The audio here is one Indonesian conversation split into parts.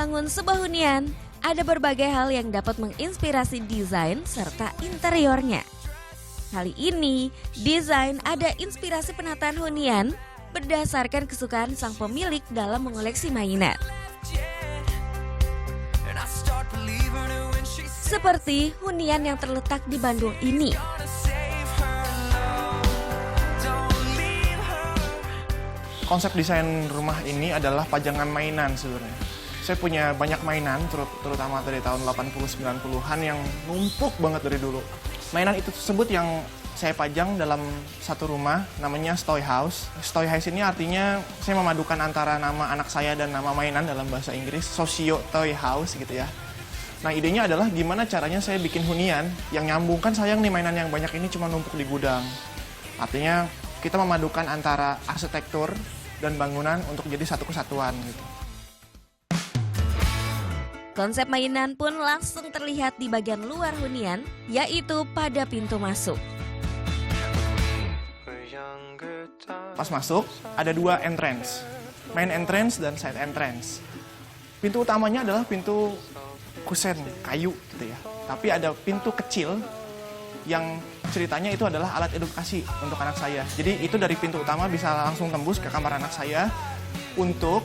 membangun sebuah hunian, ada berbagai hal yang dapat menginspirasi desain serta interiornya. Kali ini, desain ada inspirasi penataan hunian berdasarkan kesukaan sang pemilik dalam mengoleksi mainan. Seperti hunian yang terletak di Bandung ini. Konsep desain rumah ini adalah pajangan mainan sebenarnya. Saya punya banyak mainan, terutama dari tahun 80-90-an yang numpuk banget dari dulu. Mainan itu tersebut yang saya pajang dalam satu rumah, namanya Toy House. Toy House ini artinya saya memadukan antara nama anak saya dan nama mainan dalam bahasa Inggris, Socio Toy House gitu ya. Nah, idenya adalah gimana caranya saya bikin hunian yang nyambung. Kan sayang nih mainan yang banyak ini cuma numpuk di gudang. Artinya kita memadukan antara arsitektur dan bangunan untuk jadi satu kesatuan gitu. Konsep mainan pun langsung terlihat di bagian luar hunian, yaitu pada pintu masuk. Pas masuk, ada dua entrance, main entrance dan side entrance. Pintu utamanya adalah pintu kusen, kayu gitu ya. Tapi ada pintu kecil yang ceritanya itu adalah alat edukasi untuk anak saya. Jadi itu dari pintu utama bisa langsung tembus ke kamar anak saya untuk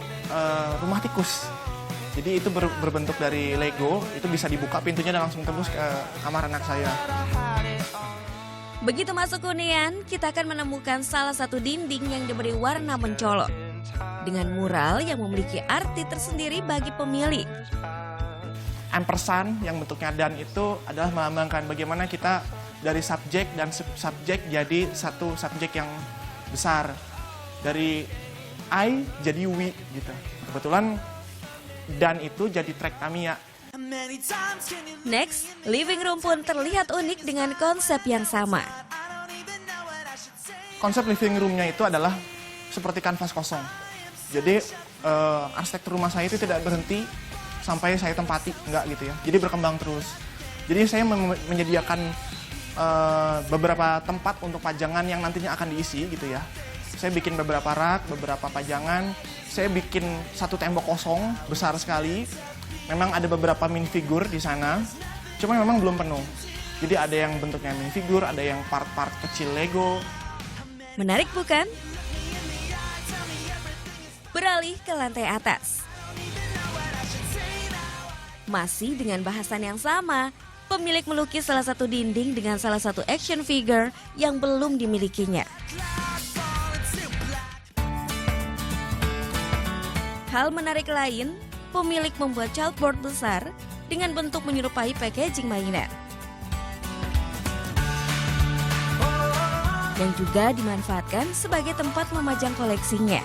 rumah tikus. Jadi itu berbentuk dari Lego, itu bisa dibuka pintunya dan langsung tembus ke kamar anak saya. Begitu masuk hunian, kita akan menemukan salah satu dinding yang diberi warna mencolok. Dengan mural yang memiliki arti tersendiri bagi pemilik. Ampersand yang bentuknya dan itu adalah melambangkan bagaimana kita dari subjek dan subjek jadi satu subjek yang besar. Dari I jadi we gitu. Kebetulan dan itu jadi track Tamiya. Next, living room pun terlihat unik dengan konsep yang sama. Konsep living roomnya itu adalah seperti kanvas kosong. Jadi arsitektur rumah saya itu tidak berhenti sampai saya tempati, enggak gitu ya. Jadi berkembang terus. Jadi saya menyediakan beberapa tempat untuk pajangan yang nantinya akan diisi gitu ya. Saya bikin beberapa rak, beberapa pajangan. Saya bikin satu tembok kosong besar sekali. Memang ada beberapa minifigure di sana, cuma memang belum penuh. Jadi ada yang bentuknya minifigure, ada yang part-part kecil Lego. Menarik bukan? Beralih ke lantai atas. Masih dengan bahasan yang sama, pemilik melukis salah satu dinding dengan salah satu action figure yang belum dimilikinya. Hal menarik lain, pemilik membuat chalkboard besar dengan bentuk menyerupai packaging mainan. Yang juga dimanfaatkan sebagai tempat memajang koleksinya.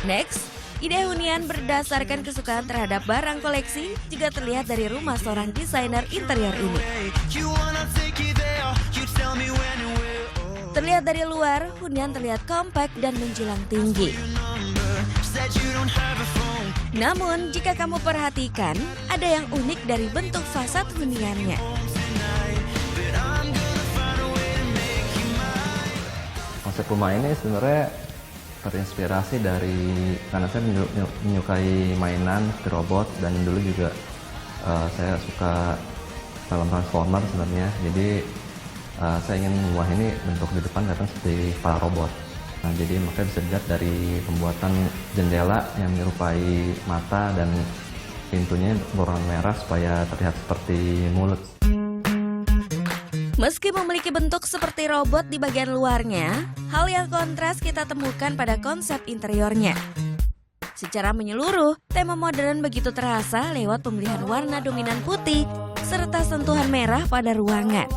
Next, ide hunian berdasarkan kesukaan terhadap barang koleksi juga terlihat dari rumah seorang desainer interior ini. Terlihat dari luar, hunian terlihat kompak dan menjulang tinggi. Namun, jika kamu perhatikan, ada yang unik dari bentuk fasad huniannya. Konsep rumah ini sebenarnya terinspirasi dari karena saya menyukai mainan seperti robot dan dulu juga saya suka film Transformer sebenarnya. Jadi saya ingin rumah ini bentuk di depan kelihatan seperti kepala robot. Nah, jadi makanya bisa dilihat dari pembuatan jendela yang menyerupai mata dan pintunya berwarna merah supaya terlihat seperti mulut. Meski memiliki bentuk seperti robot di bagian luarnya, hal yang kontras kita temukan pada konsep interiornya. Secara menyeluruh, tema modern begitu terasa lewat pemilihan warna dominan putih serta sentuhan merah pada ruangan.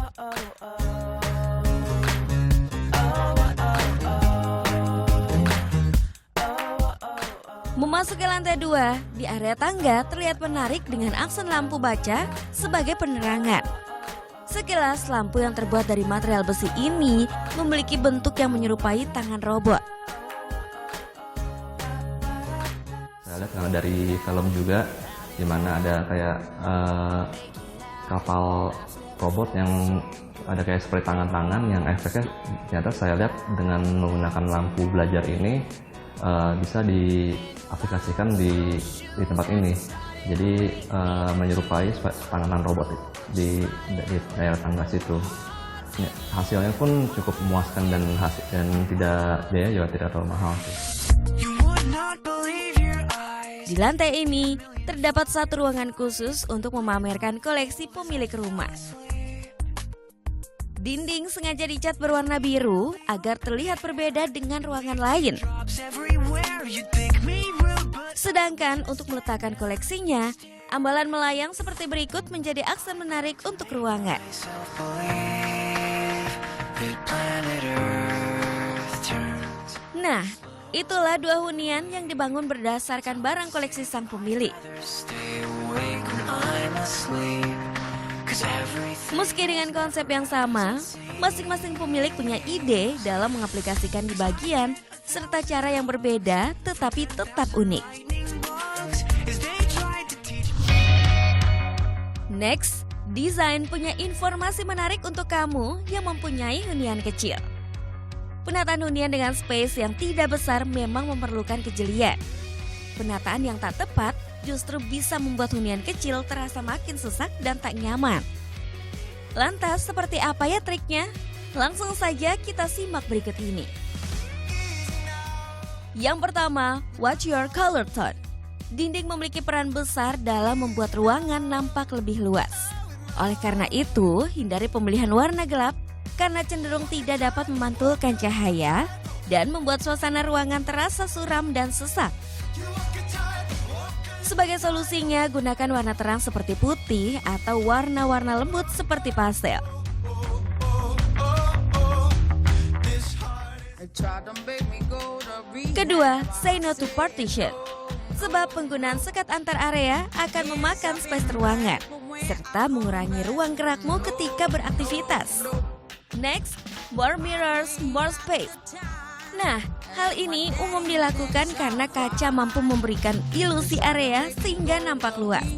Memasuki lantai 2, di area tangga terlihat menarik dengan aksen lampu baca sebagai penerangan. Sekilas lampu yang terbuat dari material besi ini memiliki bentuk yang menyerupai tangan robot. Saya lihat karena dari film juga, di mana ada kayak kapal robot yang ada kayak seperti tangan-tangan yang efeknya ternyata saya lihat dengan menggunakan lampu belajar ini bisa diaplikasikan di tempat ini. Jadi menyerupai tangan robot di daerah tangga situ. Hasilnya pun cukup memuaskan dan biaya juga tidak terlalu mahal sih. Di lantai ini terdapat satu ruangan khusus untuk memamerkan koleksi pemilik rumah. Dinding sengaja dicat berwarna biru agar terlihat berbeda dengan ruangan lain. Sedangkan untuk meletakkan koleksinya, ambalan melayang seperti berikut menjadi aksen menarik untuk ruangan. Nah, itulah dua hunian yang dibangun berdasarkan barang koleksi sang pemilik. Meski dengan konsep yang sama, masing-masing pemilik punya ide dalam mengaplikasikan di bagian serta cara yang berbeda tetapi tetap unik. Next, desain punya informasi menarik untuk kamu yang mempunyai hunian kecil. Penataan hunian dengan space yang tidak besar memang memerlukan kejelian. Penataan yang tak tepat justru bisa membuat hunian kecil terasa makin sesak dan tak nyaman. Lantas, seperti apa ya triknya? Langsung saja kita simak berikut ini. Yang pertama, watch your color tone. Dinding memiliki peran besar dalam membuat ruangan nampak lebih luas. Oleh karena itu, hindari pemilihan warna gelap karena cenderung tidak dapat memantulkan cahaya dan membuat suasana ruangan terasa suram dan sesak. Sebagai solusinya, gunakan warna terang seperti putih atau warna-warna lembut seperti pastel. Kedua, say no to partition. Sebab penggunaan sekat antar area akan memakan space ruangan, serta mengurangi ruang gerakmu ketika beraktivitas. Next, more mirrors, more space. Nah, hal ini umum dilakukan karena kaca mampu memberikan ilusi area sehingga nampak luas.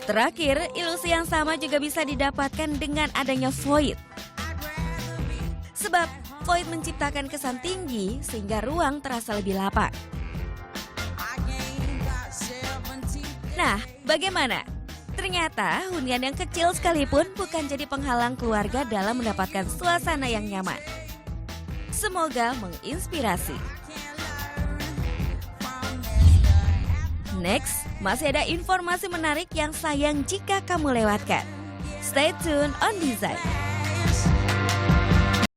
Terakhir, ilusi yang sama juga bisa didapatkan dengan adanya void. Sebab void menciptakan kesan tinggi sehingga ruang terasa lebih lapang. Nah, bagaimana? Ternyata hunian yang kecil sekalipun bukan jadi penghalang keluarga dalam mendapatkan suasana yang nyaman. Semoga menginspirasi. Next, masih ada informasi menarik yang sayang jika kamu lewatkan. Stay tuned on Design.